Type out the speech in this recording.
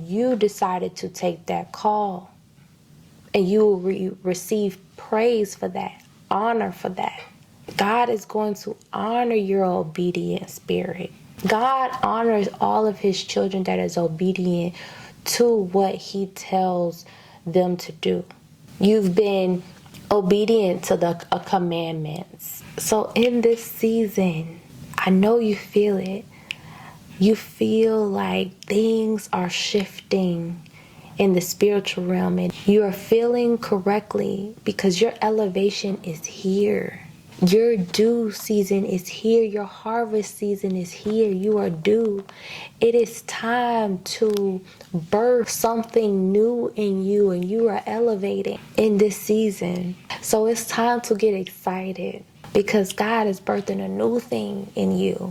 you decided to take that call. And you will receive praise for that, honor for that. God is going to honor your obedient spirit. God honors all of his children that is obedient to what he tells them to do. You've been obedient to the commandments. So in this season, I know you feel it. You feel like things are shifting in the spiritual realm, and you are feeling correctly because your elevation is here. Your due season is here. Your harvest season is here. You are due. It is time to birth something new in you, and you are elevating in this season. So it's time to get excited because God is birthing a new thing in you.